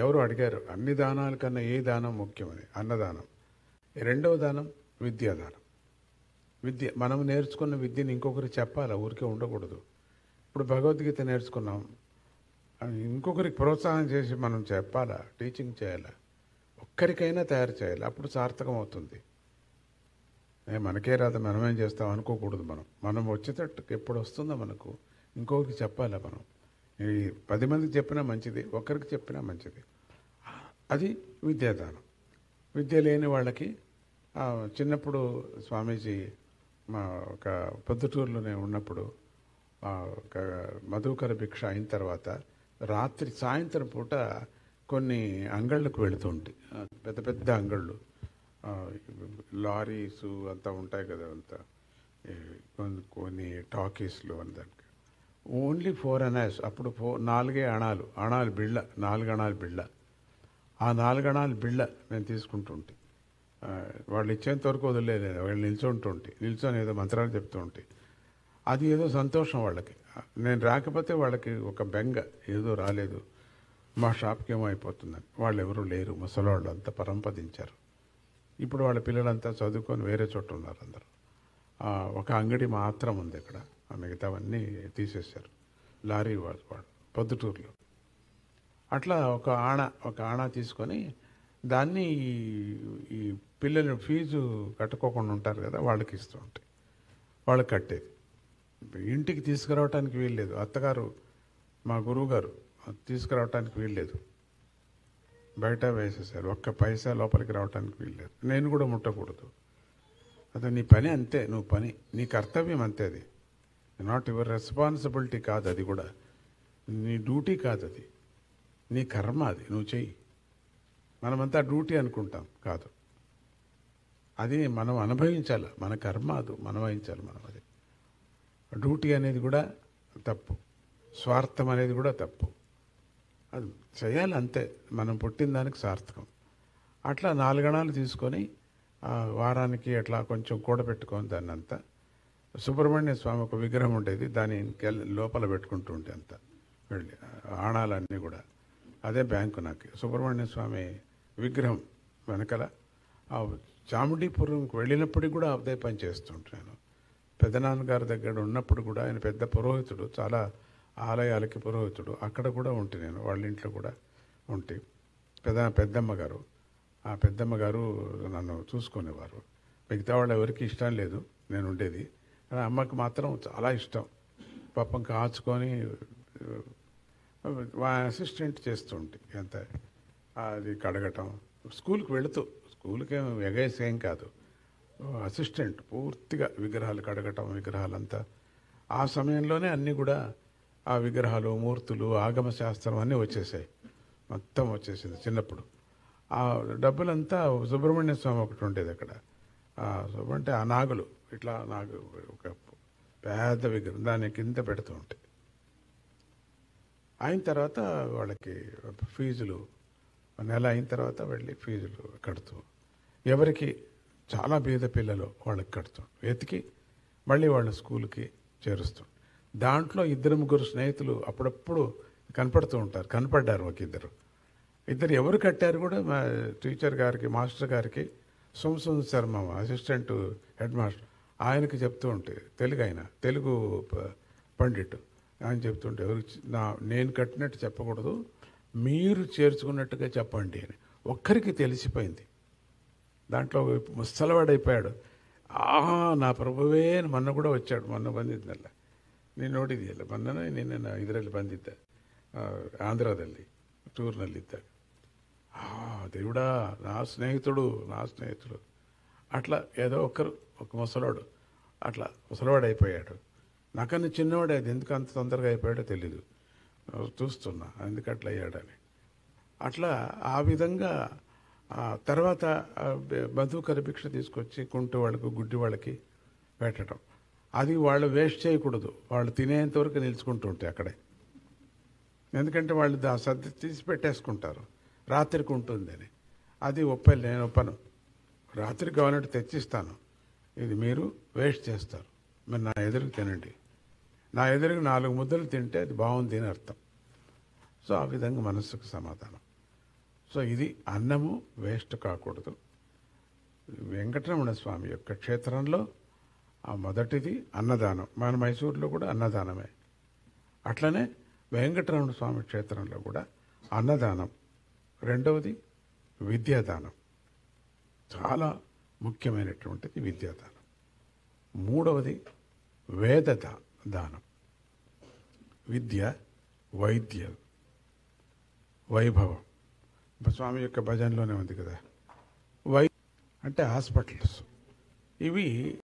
ఎవరు అడిగారు అన్ని దానాల కన్నా ఏ దానం ముఖ్యమని. అన్నదానం. రెండవ దానం విద్యాదానం. విద్య మనం నేర్చుకున్న విద్యను ఇంకొకరికి చెప్పాలి, ఊరికే ఉండకూడదు. ఇప్పుడు భగవద్గీత నేర్చుకున్నాం, ఇంకొకరికి ప్రోత్సాహం చేసి మనం చెప్పాలా, టీచింగ్ చేయాలా, ఒక్కరికైనా తయారు చేయాలి, అప్పుడు సార్థకం అవుతుంది. మనకే రాదు మనమేం చేస్తాం అనుకోకూడదు. మనం వచ్చేటట్టు ఎప్పుడు వస్తుందో మనకు ఇంకొకరికి చెప్పాలా. మనం ఈ 10 మందికి చెప్పినా మంచిది, ఒక్కరికి చెప్పినా మంచిది. అది విద్యాదానం. విద్య లేని వాళ్ళకి చిన్నప్పుడు స్వామీజీ మా ఒక పొద్దుటూరులోనే ఉన్నప్పుడు ఒక మధుకర భిక్ష అయిన తర్వాత రాత్రి సాయంత్రం పూట కొన్ని అంగళ్ళకు వెళుతుంటే, పెద్ద పెద్ద అంగళ్ళు, లారీసు అంతా ఉంటాయి కదా, అంతా కొన్ని టాకీస్లు అందరికి ఓన్లీ 4 అనాస్. అప్పుడు 4 అణాలు బిళ్ళ, 4 అణాలు బిళ్ళ. ఆ 4 అణాలు బిళ్ళ నేను తీసుకుంటుంటే వాళ్ళు ఇచ్చేంత వరకు వదిలేదు. వాళ్ళు నిల్చొని ఏదో మంత్రాలు చెప్తూ ఉంటే అది ఏదో సంతోషం వాళ్ళకి. నేను రాకపోతే వాళ్ళకి ఒక బెంగ, ఏదో రాలేదు, మా షాప్కి ఏమో అయిపోతుందని. వాళ్ళు ఎవరు లేరు, ముసలివాళ్ళు అంతా పరంపదించారు. ఇప్పుడు వాళ్ళ పిల్లలంతా చదువుకొని వేరే చోట ఉన్నారు అందరూ. ఒక అంగడి మాత్రం ఉంది ఇక్కడ, మిగతావన్నీ తీసేశారు లారీ వాళ్ళు పొద్దుటూరులో. అట్లా ఒక ఆణ తీసుకొని దాన్ని ఈ పిల్లలు ఫీజు కట్టుకోకుండా ఉంటారు కదా, వాళ్ళకి ఇస్తూ ఉంటాయి. వాళ్ళకి కట్టేది. ఇంటికి తీసుకురావటానికి వీల్లేదు. అత్తగారు, మా గురువుగారు తీసుకురావటానికి వీల్లేదు, బయట వేసేసారు. ఒక్క పైసా లోపలికి రావటానికి వీల్లేదు. నేను కూడా ముట్టకూడదు. అదే నీ పని అంతే, నువ్వు పని, నీ కర్తవ్యం అంతే. అది నాట్ యువర్ రెస్పాన్సిబిలిటీ కాదు, అది కూడా నీ డ్యూటీ కాదు, అది నీ కర్మ, అది నువ్వు చెయ్యి. మనమంతా డ్యూటీ అనుకుంటాం, కాదు, అది మనం అనుభవించాలి. మన కర్మ అది మనం వహించాలి. మనం అది డ్యూటీ అనేది కూడా తప్పు, స్వార్థం అనేది కూడా తప్పు. అది చేయాలి అంతే, మనం పుట్టిన దానికి సార్థకం. అట్లా 4 అణాలు తీసుకొని వారానికి అట్లా కొంచెం కూడబెట్టుకొని దాన్ని అంతా సుబ్రహ్మణ్య స్వామి ఒక విగ్రహం ఉండేది, దాని లోపల పెట్టుకుంటూ ఉంటే అంతా వెళ్ళి ఆణాలన్నీ కూడా. అదే బ్యాంకు నాకు. సుబ్రహ్మణ్య స్వామి విగ్రహం వెనకాల చాముండీపురంకి వెళ్ళినప్పటికి కూడా అదే పని చేస్తుంటాను. పెద్దనాన్నగారి దగ్గర ఉన్నప్పుడు కూడా ఆయన పెద్ద పురోహితుడు, చాలా ఆలయాలకి పురోహితుడు. అక్కడ కూడా ఉంటే నేను వాళ్ళ ఇంట్లో కూడా ఉంటే పెద్దమ్మ గారు, ఆ పెద్దమ్మ గారు నన్ను చూసుకునేవారు. మిగతా వాళ్ళు ఎవరికి ఇష్టం లేదు నేను ఉండేది, కానీ అమ్మకి మాత్రం చాలా ఇష్టం. పాపం కాచుకొని అసిస్టెంట్ చేస్తూ ఉంటే ఎంత అది కడగటం. స్కూల్కి ఎగేసేం కాదు, అసిస్టెంట్ పూర్తిగా విగ్రహాలు కడగటం, విగ్రహాలంతా. ఆ సమయంలోనే అన్నీ కూడా ఆ విగ్రహాలు, మూర్తులు, ఆగమ శాస్త్రం అన్నీ వచ్చేసాయి, మొత్తం వచ్చేసింది. చిన్నప్పుడు ఆ డబ్బులంతా సుబ్రహ్మణ్య స్వామి ఒకటి ఉండేది అక్కడ. అంటే ఆ నాగులు, ఇట్లా ఒక పెద్ద విగ్రహం, దాని కింద పెడుతూ ఉంటాయి. అయిన తర్వాత వాళ్ళకి ఫీజులు, నెల అయిన తర్వాత వెళ్ళి ఫీజులు కడుతూ, ఎవరికి చాలా బీద పిల్లలు వాళ్ళకి కడుతూ వెతికి మళ్ళీ వాళ్ళ స్కూల్కి చేరుస్తూ. దాంట్లో 2-3 స్నేహితులు అప్పుడప్పుడు కనపడుతూ ఉంటారు. కనపడ్డారు ఒక ఇద్దరు ఎవరు కట్టారు కూడా మా టీచర్ గారికి, మాస్టర్ గారికి. Somasundar Sharma assistant head master, ఆయనకి చెప్తూ ఉంటే, తెలుగు పండిట్, ఆయన చెప్తుంటే నేను కట్టినట్టు చెప్పకూడదు, మీరు చేర్చుకున్నట్టుగా చెప్పండి అని. ఒక్కరికి తెలిసిపోయింది. దాంట్లో ముసలవాడైపోయాడు. నా ప్రభువే మొన్న కూడా వచ్చాడు, మొన్న ಬಂದಿದ್ನಲ್ಲ ನೀನು ನೋಡಿದೆಯಲ್ಲ, ಮೊನ್ನೆ ನಿನ್ನೆ ಇದರಲ್ಲಿ ಬಂದಿದ್ದ ಆಂಧ್ರದಲ್ಲಿ ಟೂರ್ನಲ್ಲಿದ್ದಾಗ. దేవుడా, నా స్నేహితుడు. అట్లా ఏదో ఒక ముసలాడు అట్లా ముసలివాడు అయిపోయాడు. నాకన్నా చిన్నవాడే, అది ఎందుకు అంత తొందరగా అయిపోయాడో తెలీదు, చూస్తున్నా ఎందుకు అట్లా అయ్యాడని. అట్లా ఆ విధంగా తర్వాత మధుకర భిక్ష తీసుకొచ్చి కుంటి వాళ్ళకు, గుడ్డి వాళ్ళకి పెట్టడం. అది వాళ్ళు వేస్ట్ చేయకూడదు, వాళ్ళు తినేంతవరకు నిలుచుకుంటూ ఉంటాయి అక్కడే. ఎందుకంటే వాళ్ళు సర్ది తీసి పెట్టేసుకుంటారు, రాత్రికి ఉంటుందని. అది నేను ఒప్పను. రాత్రికి కావాలంటే తెచ్చిస్తాను, ఇది మీరు వేస్ట్ చేస్తారు, మరి నా ఎదురుకు తినండి. నా ఎదురుకు 4 ముద్దలు తింటే అది బాగుంది అని అర్థం. సో ఆ విధంగా మనస్సుకు సమాధానం. సో ఇది అన్నము వేస్ట్ కాకూడదు. వెంకటరమణ స్వామి యొక్క క్షేత్రంలో ఆ మొదటిది అన్నదానం. మన మైసూరులో కూడా అన్నదానమే. అట్లనే వెంకటరమణ స్వామి క్షేత్రంలో కూడా అన్నదానం. రెండవది విద్యాదానం, చాలా ముఖ్యమైనటువంటిది విద్యాదానం. మూడవది దానం. విద్య, వైద్యం, వైభవం. స్వామి యొక్క భజనలోనే ఉంది కదా, అంటే హాస్పిటల్స్. ఇవి